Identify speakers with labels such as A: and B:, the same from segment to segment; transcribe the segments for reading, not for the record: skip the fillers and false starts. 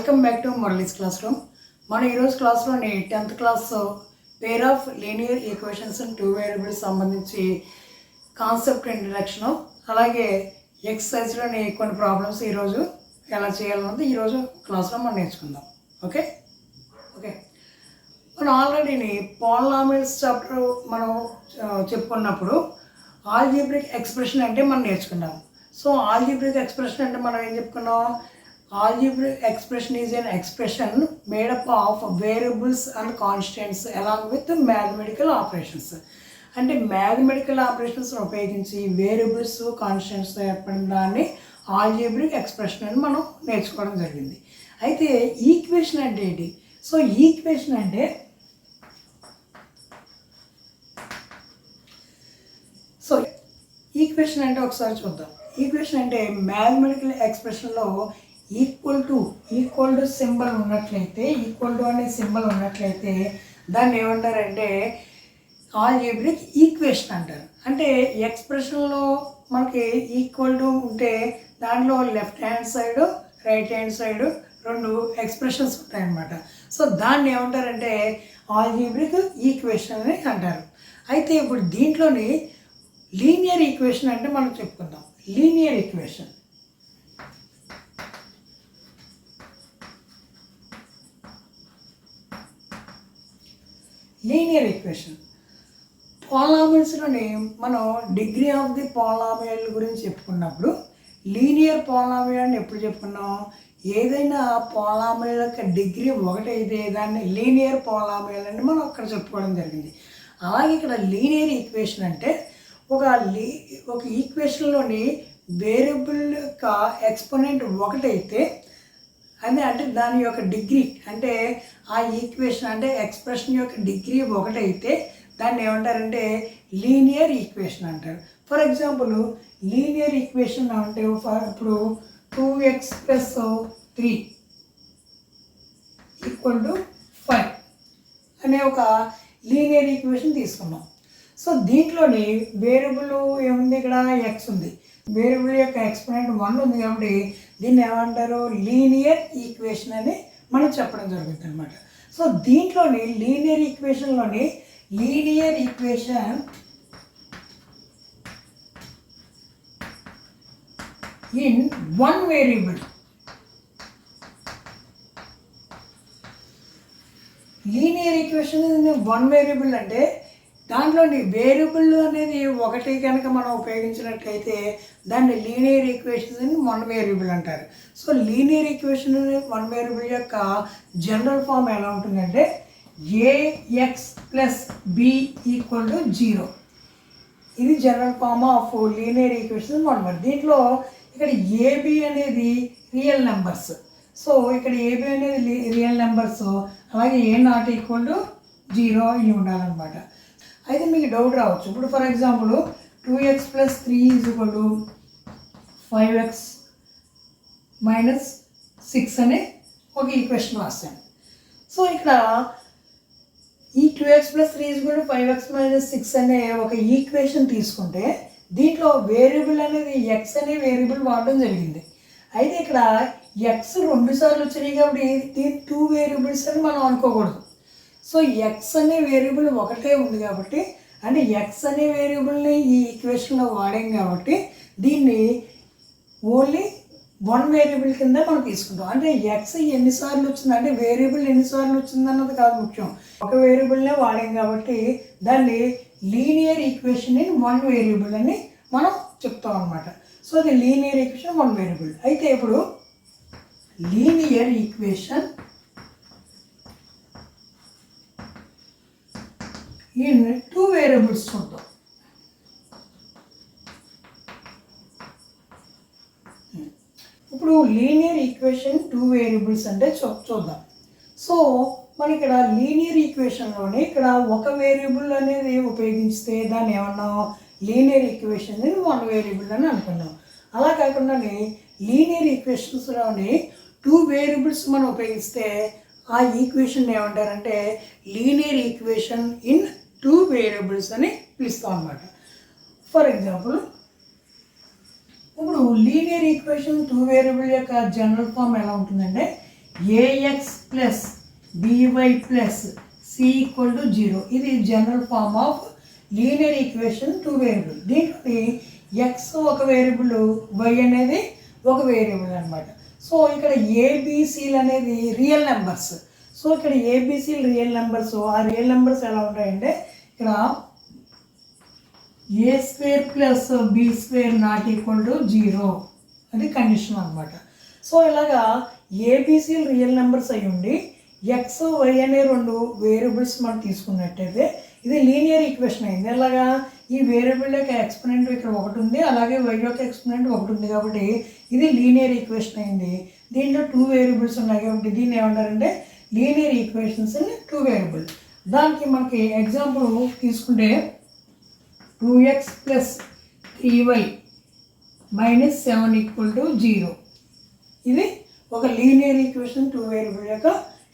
A: Welcome back to Murali's classroom. మన ఈరోజు క్లాస్లోని 10th class pair of linear equations and two variables సంబంధించి concept introduction, అలాగే ఎక్సర్సైజ్లోని కొన్ని ప్రాబ్లమ్స్ ఈరోజు ఎలా చేయాలన్నది ఈరోజు క్లాస్లో మనం నేర్చుకుందాం. ఓకే ఓకే మనం ఆల్రెడీ పాలినామియల్స్ చాప్టర్ మనం చెప్పుకున్నప్పుడు ఆల్జీబ్రిక్ ఎక్స్ప్రెషన్ అంటే మనం నేర్చుకున్నాం. సో ఆల్జీబ్రిక్ ఎక్స్ప్రెషన్ అంటే మనం ఏం చెప్పుకున్నాం? Algebraic expression is an expression made up of variables and constants along with mathematical operations. అంటే మ్యాథమెటికల్ ఆపరేషన్స్ ఉపయోగించి వేరియబుల్స్ కాన్స్టెంట్స్ ఏర్పడిన దాన్ని ఆల్జీబ్రిక్ ఎక్స్ప్రెషన్ అని మనం నేర్చుకోవడం జరిగింది. అయితే ఈక్వేషన్ అంటే ఏంటి? సో ఈక్వేషన్ అంటే ఒకసారి చూద్దాం. ఈక్వేషన్ అంటే మ్యాథమెటికల్ ఎక్స్ప్రెషన్లో ఈక్వల్ టు సింబల్ ఉన్నట్లయితే, ఈక్వల్ టు అనే సింబల్ ఉన్నట్లయితే దాన్ని ఏమంటారంటే ఆల్జీబ్రిక్ ఈక్వేషన్ అంటారు. అంటే ఎక్స్ప్రెషన్లో మనకి ఈక్వల్ టు ఉంటే దాంట్లో left hand side right hand side రెండు ఎక్స్ప్రెషన్స్ ఉంటాయన్నమాట. సో దాన్ని ఏమంటారంటే ఆల్జీబ్రిక్ ఈక్వేషన్ అని అంటారు. అయితే ఇప్పుడు దీంట్లోని లీనియర్ ఈక్వేషన్ అంటే మనం చెప్పుకుందాం. లీనియర్ ఈక్వేషన్ పాలినామియల్స్లోని మనం డిగ్రీ ఆఫ్ ది పాలినామియల్ గురించి చెప్పుకున్నప్పుడు లీనియర్ పాలినామియల్ అని ఎప్పుడు చెప్పుకున్నాం? ఏదైనా పాలినామియల్ యొక్క డిగ్రీ ఒకటైతే దాన్ని లీనియర్ పాలినామియల్ అని మనం అక్కడ చెప్పుకోవడం జరిగింది. అలాగే ఇక్కడ లీనియర్ ఈక్వేషన్ అంటే ఒక ఈక్వేషన్లోని వేరియబుల్ యొక్క ఎక్స్పోనెంట్ ఒకటైతే అంటే దాని యొక్క డిగ్రీ అంటే ఆ ఈక్వేషన్ అంటే ఎక్స్ప్రెషన్ యొక్క డిగ్రీ ఒకటైతే దాన్ని ఏమంటారంటే లీనియర్ ఈక్వేషన్ అంటారు. ఫర్ ఎగ్జాంపుల్ లీనియర్ ఈక్వేషన్ అంటే ఇప్పుడు 2x + 3 = 5 అనే ఒక లీనియర్ ఈక్వేషన్ తీసుకున్నాం. సో దీంట్లోని వేరియబుల్ ఏముంది? ఇక్కడ ఎక్స్ ఉంది. వేరియబుల్ యొక్క ఎక్స్పోనెంట్ 1 ఉంది కాబట్టి దీన్ని ఏమంటారు? లీనియర్ ఈక్వేషన్ అని మనం చెప్పడం జరుగుతుంది అనమాట. సో దీంట్లోని linear equation in one variable. Linear equation one variable అంటే దాంట్లోని వేరియబుల్ అనేది ఒకటి కనుక మనం ఉపయోగించినట్లయితే దాన్ని లీనియర్ ఈక్వేషన్ వన్ వేరియబుల్ అంటారు. So linear equation one variable యొక్క జనరల్ ఫామ్ ఎలా ఉంటుందంటే ax + b = 0. ఇది general form of linear equation one variable. దీంట్లో ఇక్కడ ab అనేది రియల్ నెంబర్స్. సో ఇక్కడ ab అనేది రియల్ నెంబర్స్, అలాగే a ≠ 0 ఇవి ఉండాలన్నమాట. అయితే మీకు డౌట్ రావచ్చు. ఇప్పుడు ఫర్ ఎగ్జాంపుల్ 2x + 3 = 5x - 6 అనే ఒక ఈక్వేషన్ రాశాను. సో ఇక్కడ ఈ 2x + 3 = 5x - 6 అనే ఒక ఈక్వేషన్ తీసుకుంటే దీంట్లో వేరియబుల్ అనేది ఎక్స్ అనే వేరియబుల్ వాడడం జరిగింది. అయితే ఇక్కడ ఎక్స్ 2 సార్లు వచ్చినాయి కాబట్టి దీని 2 వేరియబుల్స్ అని మనం అనుకోకూడదు. సో ఎక్స్ అనే వేరియబుల్ ఒకటే ఉంది కాబట్టి, అంటే ఎక్స్ అనే వేరియబుల్ని ఈ ఈక్వేషన్లో వాడాం కాబట్టి దీన్ని ఓన్లీ వన్ వేరియబుల్ కింద మనం తీసుకుంటాం. అంటే ఎక్స్ ఎన్నిసార్లు వచ్చింది అంటే వేరియబుల్ ఎన్నిసార్లు వచ్చింది అన్నది కాదు ముఖ్యం, ఒక వేరియబుల్నే వాడాం కాబట్టి దాన్ని linear equation in one variable అని మనం చెప్తాం అన్నమాట. సో అది లీనియర్ ఈక్వేషన్ వన్ వేరియబుల్. అయితే ఇప్పుడు linear equation in two variables చూద్దాం. ఇప్పుడు లీనియర్ ఈక్వేషన్ టూ వేరియబుల్స్ అంటే చూద్దాం. సో మన ఇక్కడ లీనియర్ ఈక్వేషన్లోనే ఇక్కడ ఒక వేరియబుల్ అనేది ఉపయోగిస్తే దాన్ని ఏమన్నాం? లీనియర్ ఈక్వేషన్ వన్ వేరియబుల్ అని అనుకున్నాం. అలా కాకుండా లీనియర్ ఈక్వేషన్స్లోని టూ వేరియబుల్స్ మనం ఉపయోగిస్తే ఆ ఈక్వేషన్ ఏమంటారంటే linear equation in two variables అని పిలుస్తాం అన్నమాట. ఫర్ ఎగ్జాంపుల్ ఇప్పుడు లీనియర్ ఈక్వేషన్ టూ వేరియబుల్ యొక్క జనరల్ ఫామ్ ఎలా ఉంటుందంటే A X plus by plus C equal to 0. ఇది general form of linear equation 2 variable. దీంట్లో ఎక్స్ ఒక వేరియబుల్, వై అనేది ఒక వేరియబుల్ అనమాట. సో ఇక్కడ ఏబిసిలు అనేది రియల్ నెంబర్స్. సో ఇక్కడ ఏబిసిలు రియల్ నెంబర్స్. ఆ రియల్ నెంబర్స్ ఎలా ఉంటాయంటే ఇక్కడ A square plus B square not equal to 0 అది కండిషన్ అనమాట. సో ఇలాగా ఏబిసిలు రియల్ నెంబర్స్ అయి ఉండి ఎక్స్ వై అనే 2 వేరియబుల్స్ మనం తీసుకున్నట్టయితే ఇది లీనియర్ ఈక్వేషన్ అయింది. ఎలాగా ఈ వేరియబుల్ యొక్క ఎక్స్పోనెంట్ ఇక్కడ ఒకటి ఉంది, అలాగే వై యొక్క ఎక్స్పోనెంట్ ఒకటి ఉంది, కాబట్టి ఇది లీనియర్ ఈక్వేషన్ అయింది. దీంట్లో 2 వేరియబుల్స్ ఉన్నాయి కాబట్టి దీన్ని ఏమంటారంటే లీనియర్ ఈక్వేషన్స్ ఇన్ 2 వేరియబుల్. దానికి మనకి ఎగ్జాంపుల్ తీసుకుంటే 2x plus 3y minus 7 equal to 0. ఇది ఒక లీనియర్ ఈక్వేషన్ 2 వేరియబుల్ యొక్క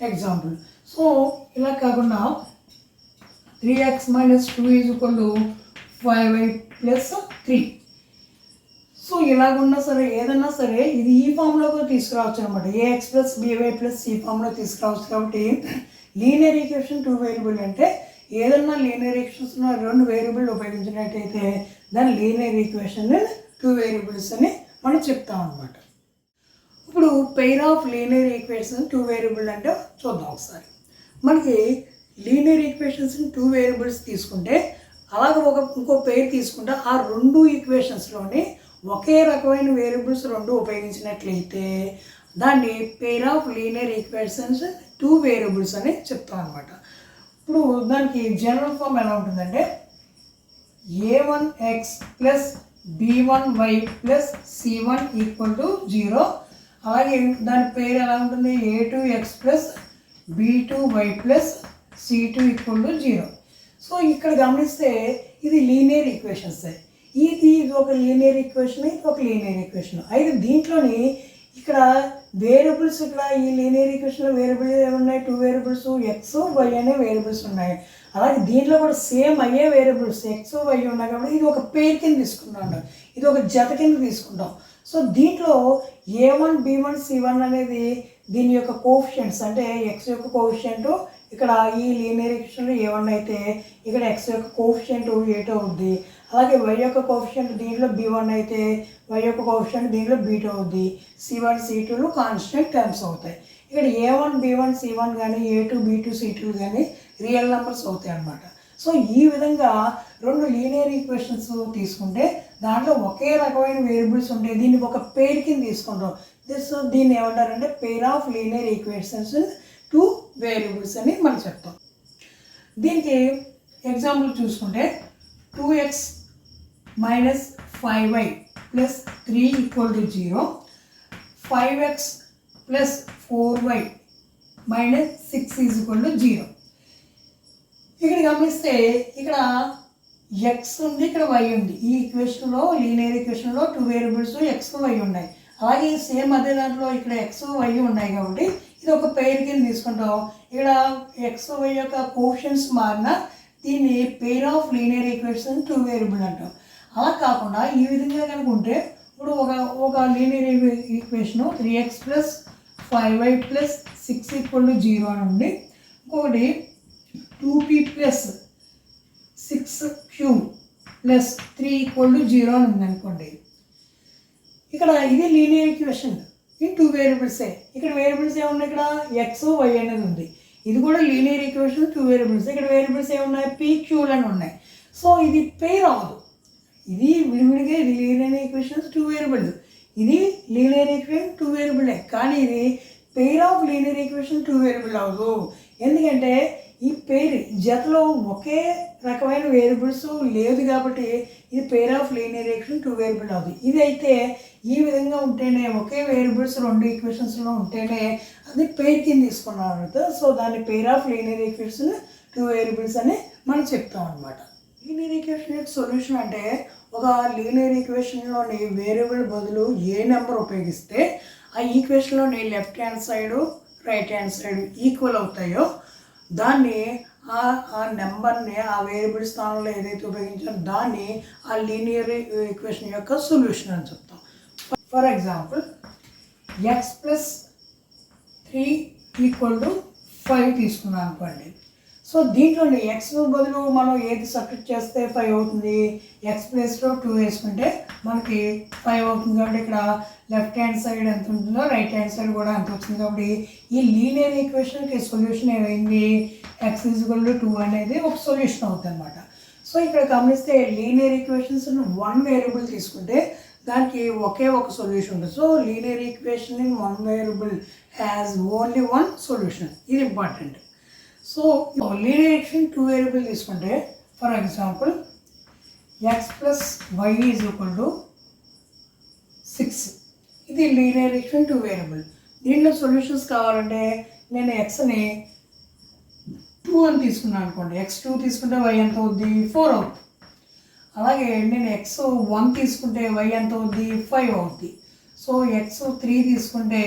A: ఎగ్జాంపుల్. సో ఇలా కాకుండా 3x minus 2 is equal to 5y plus 3. So ఇలాగున్నా సరే ఏదన్నా సరే ఇది ఈ ఫామ్లోకి తీసుకురావచ్చు అనమాట. AX plus by plus C ఫామ్లో తీసుకురావచ్చు. కాబట్టి లీనియర్ ఈక్వేషన్ 2 వేరియబుల్ అంటే ఏదన్నా లీనియర్ ఈక్వేషన్స్ 2 వేరియబుల్ ఉపయోగించినట్టయితే దాని లీనియర్ ఈక్వేషన్ 2 వేరియబుల్స్ అని మనం చెప్తాం అనమాట. ఇప్పుడు pair of linear equation 2 variable అంటే చూద్దాం ఒకసారి. మనకి లీనియర్ ఈక్వేషన్స్ 2 వేరియబుల్స్ తీసుకుంటే అలాగే ఇంకో పెయిర్ తీసుకుంటే ఆ 2 ఈక్వేషన్స్లోని ఒకే రకమైన వేరియబుల్స్ 2 ఉపయోగించినట్లయితే దాన్ని pair of linear equations 2 variables అని చెప్తాం అనమాట. ఇప్పుడు దానికి జనరల్ ఫామ్ ఎలా ఉంటుందంటే a1x plus b1y plus c1 equal to 0. అలాగే దాని పేరు ఎలా ఉంటుంది a2x plus b2y plus c2 equal to 0. So ఇక్కడ గమనిస్తే ఇది లీనియర్ ఈక్వేషన్స్. ఇది ఒక లీనియర్ ఈక్వేషన్, ఇది ఒక లీనియర్ ఈక్వేషన్. అయితే దీంట్లోని ఇక్కడ వేరియబుల్స్ ఇక్కడ ఈ లీనియర్ ఈక్వేషన్లో వేరియబుల్ ఏమున్నాయి 2 వేరియబుల్స్ ఎక్స్ వై అనే వేరియబుల్స్ ఉన్నాయి. అలాగే దీంట్లో కూడా సేమ్ అయ్యే వేరియబుల్స్ ఎక్స్ వై ఉన్నాయి కాబట్టి ఇది ఒక పేర్ కింద తీసుకుంటాం, ఇది ఒక జత కింద తీసుకుంటాం. సో దీంట్లో a1 b1 c1 అనేది దీని యొక్క కోఎఫిషియంట్స్, అంటే ఎక్స్ యొక్క కోఎఫిషియంట్ ఇక్కడ ఈ లీనియర్ ఈక్వేషన్లో a1 అయితే ఇక్కడ ఎక్స్ యొక్క కోఎఫిషియంట్ a2 అవుద్ది. అలాగే వై యొక్క కోఎఫిషియంట్ దీంట్లో b1 అయితే వై యొక్క కోఎఫిషియంట్ దీంట్లో b2 అవుద్ది. c1 c2లు కాన్స్టెంట్ టర్మ్స్ అవుతాయి. ఇక్కడ a1 b1 c1 కానీ a2 b2 c2 కానీ రియల్ నెంబర్స్ అవుతాయి అన్నమాట. సో ఈ విధంగా 2 లీనియర్ ఈక్వేషన్స్ తీసుకుంటే దాంట్లో ఒకే రకమైన వేరియబుల్స్ ఉంటాయి. దీన్ని ఒక పేర్ కింద తీసుకుంటాం. దీన్ని ఏమంటారంటే పేర్ ఆఫ్ లీనియర్ ఈక్వేషన్స్ 2 వేరియబుల్స్ అని మనం చెప్తాం. దీనికి ఎగ్జాంపుల్ చూసుకుంటే 2x minus 5y plus 3 equal to 0, 5x plus 4y minus 6 is equal to 0. ఇక్కడ గమనిస్తే ఇక్కడ ఎక్స్ ఉంది, ఇక్కడ వై ఉంది. ఈ ఈక్వేషన్లో లీనియర్ ఈక్వేషన్లో 2 వేరియబుల్స్ ఎక్స్ వై ఉన్నాయి. అలాగే సేమ్ అదే దాంట్లో ఇక్కడ ఎక్స్ వై ఉన్నాయి కాబట్టి ఇది ఒక పెయిర్ కింద తీసుకుంటాం. ఇక్కడ ఎక్స్ వై యొక్క కోఎఫిషియంట్స్ మారిన దీన్ని pair of linear equation 2 variable అంటాం. అలా కాకుండా ఈ విధంగా కనుక ఉంటే ఇప్పుడు ఒక linear equation 3x plus 5y plus 6 equal to 0 అని ఉంది. ఇంకొకటి 2p plus 6q plus 3 equal to 0 అని ఉంది అనుకోండి. ఇక్కడ ఇది లీనియర్ ఈక్వేషన్ ఈ 2 వేరియబుల్సే. ఇక్కడ వేరియబుల్స్ ఏమున్నాయి, ఇక్కడ ఎక్స్ వై అనేది ఉంది. ఇది కూడా లీనియర్ ఈక్వేషన్ 2 వేరియబుల్స్. ఇక్కడ వేరియబుల్స్ ఏమున్నాయి pqలు అని ఉన్నాయి. సో ఇది పెయిర్ అవ్వదు. ఇది విడివిడిగా ఇది లీనియర్ ఈక్వేషన్స్ 2 వేరియబుల్, ఇది లీనియర్ ఈక్వేషన్ 2 వేరియబులే. కానీ ఇది pair of linear equation 2 variable అవ్వదు. ఎందుకంటే ఈ పేర్ జతలో ఒకే రకమైన వేరియబుల్స్ లేదు కాబట్టి ఇది pair of linear equation 2 variable అవుతుంది. ఇది అయితే ఈ విధంగా ఉంటేనే ఒకే వేరియబుల్స్ 2 ఈక్వేషన్స్లో ఉంటేనే అది పెయిర్ కింద తీసుకున్నాం. సో దాన్ని pair of linear equation 2 variables అని మనం చెప్తాం అనమాట. లీనియర్ ఈక్వేషన్ యొక్క సొల్యూషన్ అంటే ఒక లీనియర్ ఈక్వేషన్లోని వేరియబుల్ బదులు ఏ నెంబర్ ఉపయోగిస్తే ఆ ఈక్వేషన్లోని left hand side right hand side equal అవుతాయో దాన్ని ఆ నెంబర్ని ఆ వేరియబుల్ స్థానంలో ఏదైతే ఉపయోగించాలో దాన్ని ఆ లీనియర్ ఈక్వేషన్ యొక్క సొల్యూషన్ అని చెప్తాం. ఫర్ ఎగ్జాంపుల్ x ప్లస్ 3 = 5 తీసుకున్నాం అనుకోండి. సో దీంట్లోనే ఎక్స్ బదులు మనం ఏది సబ్స్టిట్యూట్ చేస్తే 5 అవుతుంది, ఎక్స్ ప్లేస్లో 2 వేసుకుంటే మనకి 5 అవుతుంది. కాబట్టి ఇక్కడ లెఫ్ట్ హ్యాండ్ సైడ్ ఎంత ఉంటుందో రైట్ హ్యాండ్ సైడ్ కూడా అంత వచ్చింది. కాబట్టి ఈ లీనియర్ ఈక్వేషన్కి సొల్యూషన్ ఏమైంది, x = 2 అనేది ఒక సొల్యూషన్ అవుతుంది అనమాట. సో ఇక్కడ గమనిస్తే లీనియర్ ఈక్వేషన్స్ 1 వేరియబుల్ తీసుకుంటే దానికి ఒకే ఒక సొల్యూషన్ ఉంటుంది. So linear equation in 1 variable has only 1 solution. ఇది important. So linear equation 2 variable తీసుకుంటే ఫర్ ఎగ్జాంపుల్ x + y = 6. ఇది లీనియర్ ఈక్వేషన్ 2 వేరియబుల్. దీంట్లో సొల్యూషన్స్ కావాలంటే నేను xని 2 అని తీసుకున్నాను అనుకోండి, x2 తీసుకుంటే y ఎంత అవుద్ది, 4 అవుతుంది. అలాగే నేను x1 తీసుకుంటే y ఎంత అవుద్ది, 5 అవుద్ది. సో x3 తీసుకుంటే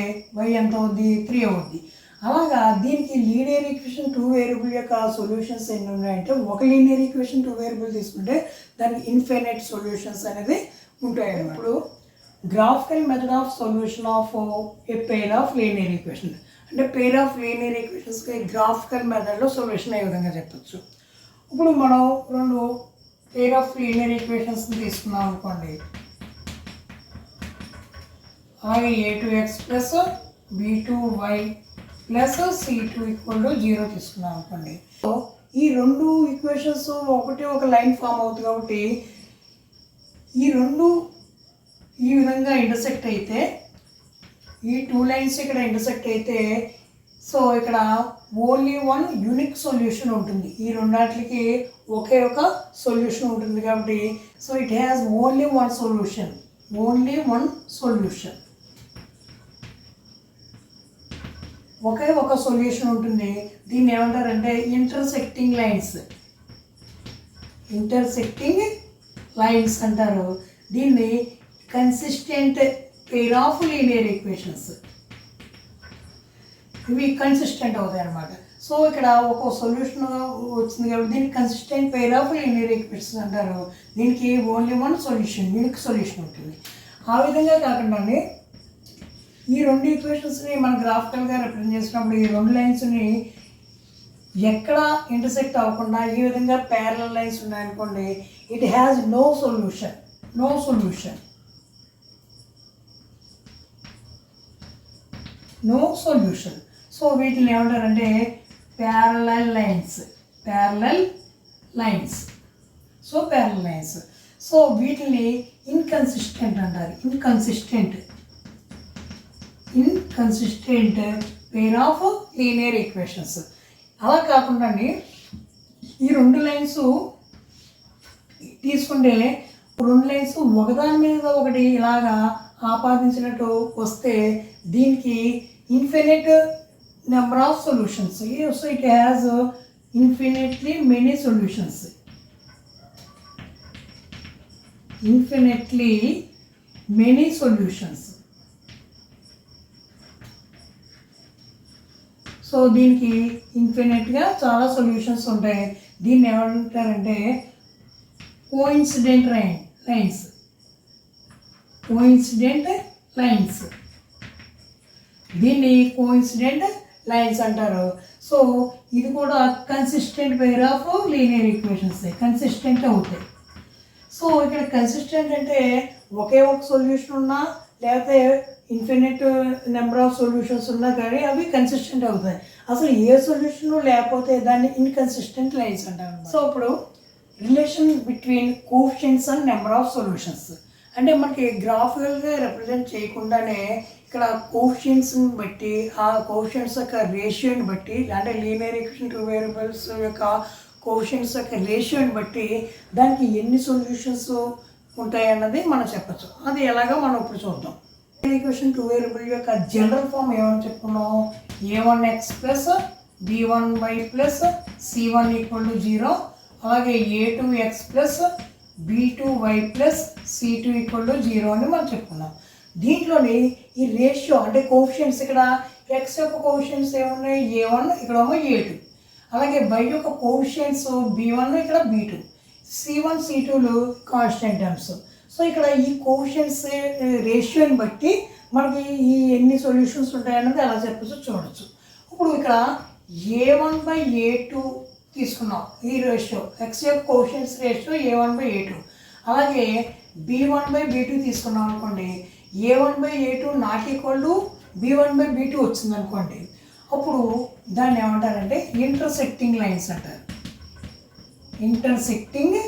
A: y ఎంత అవుద్ది, 3 అవుద్ది. అలాగా దీనికి లీనియర్ ఈక్వేషన్ 2 వేరియబుల్ యొక్క సొల్యూషన్స్ ఎన్ని ఉన్నాయంటే, ఒక లీనియర్ ఈక్వేషన్ 2 వేరియబుల్ తీసుకుంటే దానికి ఇన్ఫినిట్ సొల్యూషన్స్ అనేది ఉంటాయి. ఇప్పుడు graphical method of solution of a pair of linear equation అంటే పెయిర్ ఆఫ్ లీనియర్ ఈక్వేషన్స్కి గ్రాఫికల్ మెథడ్లో సొల్యూషన్ ఏ విధంగా చెప్పచ్చు. ఇప్పుడు మనం 2 పెయిర్ ఆఫ్ లీనియర్ ఈక్వేషన్స్ని తీసుకున్నాం అనుకోండి. అలాగే a2x + b2y + c2 = 0 తీసుకున్నాం అనుకోండి. సో ఈ 2 ఈక్వేషన్స్ ఒకటి ఒక లైన్ ఫామ్ అవుతుంది. కాబట్టి ఈ 2 ఈ విధంగా ఇంటర్సెక్ట్ అయితే, ఈ 2 లైన్స్ ఇక్కడ ఇంటర్సెక్ట్ అయితే, సో ఇక్కడ ఓన్లీ 1 యూనిక్ సొల్యూషన్ ఉంటుంది. ఈ రెండాటికి ఒకే ఒక సొల్యూషన్ ఉంటుంది. కాబట్టి so it has only 1 solution, only 1 solution, ఒకే ఒక సొల్యూషన్ ఉంటుంది. దీన్ని ఏమంటారంటే ఇంటర్సెక్టింగ్ లైన్స్, ఇంటర్సెక్టింగ్ లైన్స్ అంటారు. దీన్ని consistent pair of linear equations, ఇవి కన్సిస్టెంట్ అవుతాయి అన్నమాట. సో ఇక్కడ ఒక సొల్యూషన్ వచ్చింది కాబట్టి దీనికి consistent pair of linear equations అంటారు. దీనికి ఓన్లీ 1 సొల్యూషన్, యూనిక్ సొల్యూషన్ ఉంటుంది. ఆ విధంగా కాకుండా ఈ 2 ఈక్వేషన్స్ని మనం గ్రాఫికల్గా రిప్రజెంట్ చేసినప్పుడు ఈ 2 లైన్స్ని ఎక్కడ ఇంటర్సెక్ట్ అవ్వకుండా ఈ విధంగా ప్యారలల్ లైన్స్ ఉన్నాయనుకోండి, it has no solution, no solution, no solution. So వీటిని ఏమంటారంటే parallel lines, parallel lines. So parallel lines. So వీటిని ఇన్కన్సిస్టెంట్ అంటారు, inconsistent, inconsistent pair of linear equations. అలా కాకుండా ఈ 2 లైన్స్ తీసుకుంటే 2 లైన్స్ ఒకదాని మీద ఒకటి ఇలాగా ఆపాదించినట్టు వస్తే దీనికి infinite number of solutions. So it has infinitely many solutions, infinitely many solutions. So దీనికి ఇన్ఫినిట్గా చాలా సొల్యూషన్స్ ఉంటాయి. దీన్ని ఏమంటారంటే కోఇన్సిడెంట్ లైన్స్, కోఇన్సిడెంట్ లైన్స్, దీన్ని కోఇన్సిడెంట్ లైన్స్ అంటారు. సో ఇది కూడా consistent pair of linear equations, consistent అవుతాయి. సో ఇక్కడ కన్సిస్టెంట్ అంటే ఒకే ఒక సొల్యూషన్ ఉన్నా లేకపోతే ఇన్ఫినిట్ నెంబర్ ఆఫ్ సొల్యూషన్స్ ఉన్నా కానీ అవి కన్సిస్టెంట్ అవుతాయి. అసలు ఏ సొల్యూషన్ లేకపోతే దాన్ని ఇన్కన్సిస్టెంట్ లైన్స్ అంటారు. సో ఇప్పుడు relation between coefficients and number of solutions అంటే మనకి గ్రాఫికల్గా రిప్రజెంట్ చేయకుండానే ఇక్కడ కోఎఫిషియెంట్స్ని బట్టి, ఆ కోఎఫిషియెంట్స్ యొక్క రేషియోని బట్టి, అంటే లీనియర్ ఈక్వేషన్ 2 వేరియబుల్స్ యొక్క కోఎఫిషియెంట్స్ యొక్క రేషియోని బట్టి దానికి ఎన్ని సొల్యూషన్స్ ఉంటాయన్నది మనం చెప్పచ్చు. అది ఎలాగో మనం ఇప్పుడు చూద్దాం. ఈక్వేషన్ 2 వేరియబుల్ యొక్క జనరల్ ఫామ్ ఏమని చెప్పుకున్నాం, a1x + b1y + c1 = 0, అలాగే a2x + b2y + c2 = 0 అని మనం చెప్పుకున్నాం. దీంట్లోని ఈ రేషియో అంటే కోఎఫిషియెంట్స్, ఇక్కడ x యొక్క కోఎఫిషియెంట్స్ ఏమున్నాయి, a1, ఇక్కడ a2, అలాగే y యొక్క కోఎఫిషియెంట్స్ b1, ఇక్కడ b2, c1 c2లు constant terms. So ఇక్కడ ఈ కోఎఫిషియెంట్స్ రేషియోని బట్టి మనకి ఈ ఎన్ని సొల్యూషన్స్ ఉంటాయన్నది ఎలా చెప్పచ్చు చూడొచ్చు. ఇప్పుడు ఇక్కడ A1/A2 తీసుకున్నాం, ఈ రేషియో ఎక్స్ యొక్క కోషియన్స్ రేషియో A1/A2. అలాగే B1/B2 తీసుకున్నాం అనుకోండి, A1/A2 not equal to B1/B2 వచ్చింది అనుకోండి, అప్పుడు దాన్ని ఏమంటారంటే ఇంటర్సెక్టింగ్ లైన్స్ అంటారు. Intersecting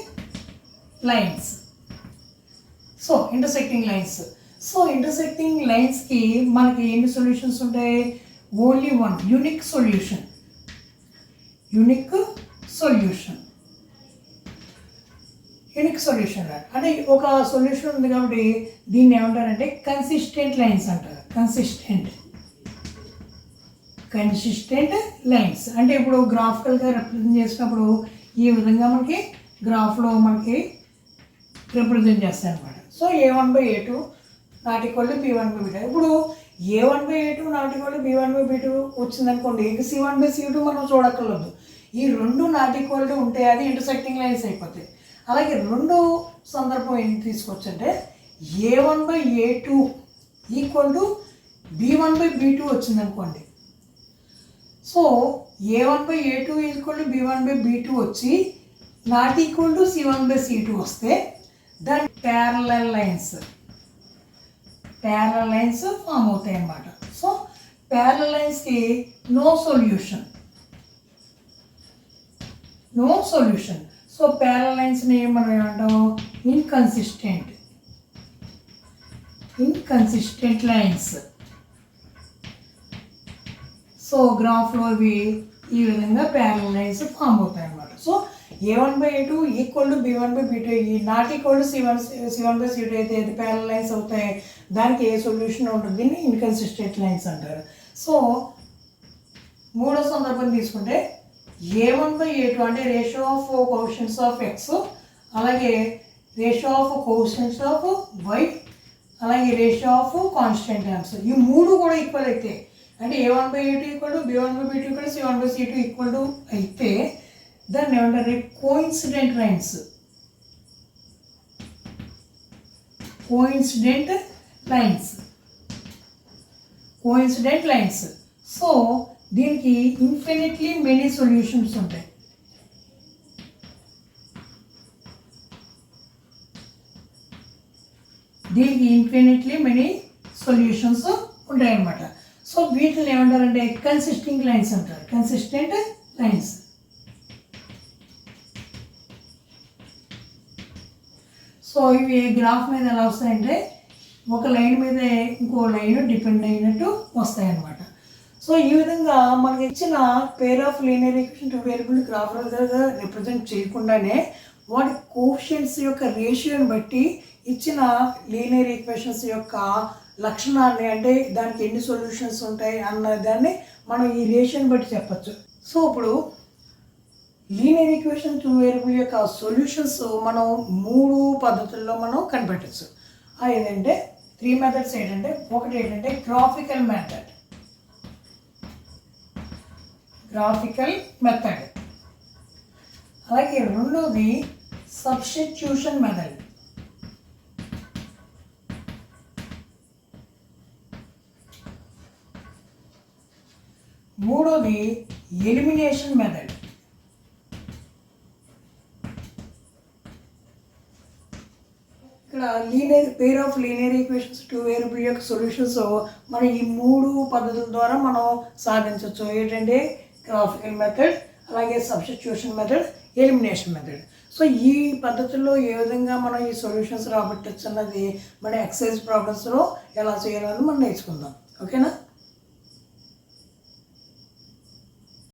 A: lines. సో ఇంటర్సెక్టింగ్ లైన్స్కి మనకి ఎన్ని సొల్యూషన్స్ ఉంటాయి? Only one unique solution. అంటే ఒక సొల్యూషన్ ఉంది కాబట్టి దీన్ని ఏమంటారంటే కన్సిస్టెంట్ లైన్స్ అంటారు. కన్సిస్టెంట్ లైన్స్ అంటే ఇప్పుడు గ్రాఫికల్గా రిప్రజెంట్ చేసినప్పుడు ఈ విధంగా మనకి గ్రాఫ్లో మనకి రిప్రజెంట్ చేస్తాయి అనమాట. So A1/A2 not equal to B1/B2. ఇప్పుడు A1/A2 not equal to B1/B2 వచ్చిందనుకోండి, ఇంక C1/C2 మనం చూడక్కర్లేదు. ఈ రెండు నాట్ ఈక్వల్ టు ఉంటే అది ఇంటర్సెక్టింగ్ లైన్స్ అయిపోతాయి. అలాగే రెండో సందర్భం ఏం తీసుకోవచ్చు అంటే A1/A2 ఈక్వల్ టు B1/B2 వచ్చిందనుకోండి. So A1/A2 equal to B1/B2 వచ్చి నాట్ ఈక్వల్ టు C1/C2 వస్తే దాని ప్యారలల్ లైన్స్ ఫామ్ అవుతాయి అన్నమాట. సో ప్యారలల్ లైన్స్కి నో సొల్యూషన్. సో ప్యారలల్ లైన్స్ని మనం ఏమంటాం? Inconsistent lines. సో గ్రాఫ్లో ఇవి ఈ విధంగా ప్యారలల్ లైన్స్ ఫామ్ అవుతాయి అన్నమాట. So A1/A2 equal to B1/B2 ఈ నాట్ ఈక్వల్ టు C1/C2 అయితే ఇది ప్యారలల్ లైన్స్ అవుతాయి. దానికి ఏ సొల్యూషన్ ఉంటుంది? దీన్ని ఇన్కన్సిస్టెంట్ లైన్స్ అంటారు. సో మూడో సందర్భం తీసుకుంటే A1/A2 అంటే రేషియో ఆఫ్ కోషియన్స్ ఆఫ్ ఎక్స్, అలాగే రేషియో ఆఫ్ కోషియన్స్ ఆఫ్ వై, అలాగే రేషియో ఆఫ్ కాన్స్టెంట్ టర్మ్స్. ఈ మూడు కూడా ఈక్వల్ అయితే అంటే A1/A2 equal to B1/B2 equal to C1/C2 equal to అయితే దాన్ని ఏమంటారు? Coincident lines. సో దీనికి ఇన్ఫినిట్లీ మెనీ సొల్యూషన్స్ ఉంటాయి. అన్నమాట. సో వీటిని ఏమంటారంటే కన్సిస్టెంట్ లైన్స్ అంటారు. సో ఇవి గ్రాఫ్ మీద ఎలా వస్తాయంటే ఒక లైన్ మీద ఇంకో లైన్ డిపెండ్ అయినట్టు వస్తాయన్నమాట. సో ఈ విధంగా మనకి ఇచ్చిన పేర్ ఆఫ్ లీనియర్ ఈక్వేషన్ 2 వేరియబుల్ గ్రాఫికల్గా రిప్రజెంట్ చేయకుండానే వాటి కోషియన్స్ యొక్క రేషియోని బట్టి ఇచ్చిన లీనియర్ ఈక్వేషన్స్ యొక్క లక్షణాన్ని అంటే దానికి ఎన్ని సొల్యూషన్స్ ఉంటాయి అన్న దాన్ని మనం ఈ రేషియోని బట్టి చెప్పచ్చు. సో ఇప్పుడు లీనియర్ ఈక్వేషన్ 2 వేరియబుల్ యొక్క సొల్యూషన్స్ మనం 3 పద్ధతుల్లో మనం కనిపెట్టచ్చు. ఏంటంటే 3 మెథడ్స్ ఏంటంటే, ఒకటి ఏంటంటే గ్రాఫికల్ మెథడ్, అలాగే రెండోది సబ్స్టిట్యూషన్ మెథడ్, మూడోది ఎలిమినేషన్ మెథడ్. ఇక్కడ పేర్ ఆఫ్ లీనియర్ ఈక్వేషన్స్ 2 వేరియబుల్ యొక్క సొల్యూషన్స్ మనం ఈ 3 పద్ధతుల ద్వారా మనం సాధించవచ్చు. ఏంటంటే గ్రాఫికల్ మెథడ్, అలాగే substitution method, elimination method. So ఈ పద్ధతుల్లో ఏ విధంగా మనం ఈ సొల్యూషన్స్ రాబట్టచ్చు అన్నది మన ఎక్సర్సైజ్ ప్రాబ్లమ్స్లో ఎలా చేయాలని మనం నేర్చుకుందాం. ఓకేనా?